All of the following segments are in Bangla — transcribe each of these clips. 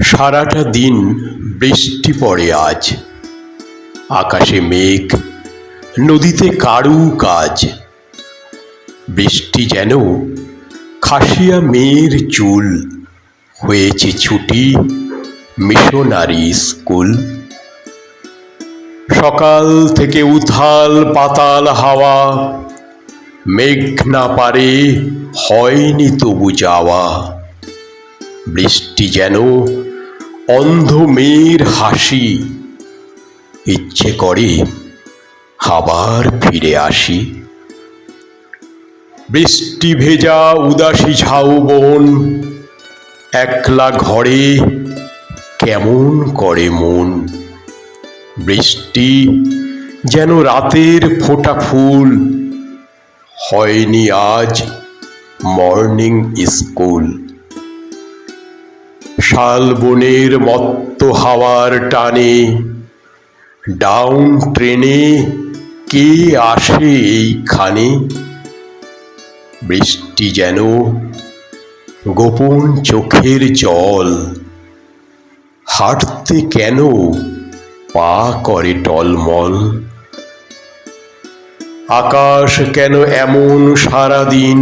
সারাটা দিন বৃষ্টি পড়ে আজ। আকাশে মেঘ, নদীতে কারু কাজ। বৃষ্টি যেন খাসিয়া মেয়ের চুল। হয়েছে ছুটি মিশনারি স্কুল। সকাল থেকে উথাল পাতাল হাওয়া, মেঘ না পারে হয়নি তবু যাওয়া। বৃষ্টি যেন অন্ধ মেয়ের হাসি, ইচ্ছে করে আবার ফিরে আসি। বৃষ্টি ভেজা উদাসী ঝাউবন, একলা ঘরে কেমন করে মন। বৃষ্টি যেন রাতের ফোটা ফুল, হয়নি আজ মর্নিং স্কুল। শালবনের মত্ত হাওয়ার টানে, ডাউন ট্রেনে কে আসে এইখানে। বৃষ্টি যেন গোপন চোখের জল, হাঁটতে কেন পা করে টলমল। আকাশ কেন এমন সারাদিন,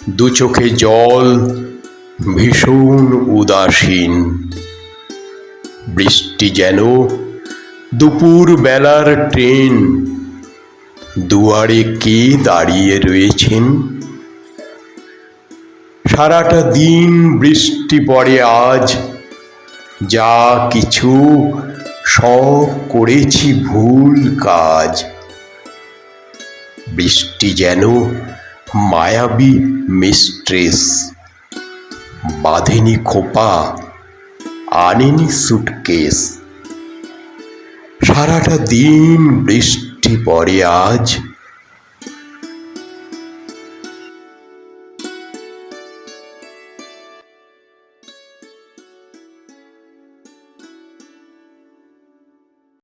দু চোখে জল ভীষণ উদাসীন। বৃষ্টি যেন দুপুর বেলার ট্রেন, দুয়ারে কে দাঁড়িয়ে রয়েছেন। সারাটা দিন বৃষ্টি পড়ে আজ, যা কিছু সব করেছি ভুল কাজ। বৃষ্টি যেন মায়াবী মিস্ট্রেস, বাঁধেনি খোপা আনেনি সুটকেস। সারাটা দিন বৃষ্টি পড়ে আজ।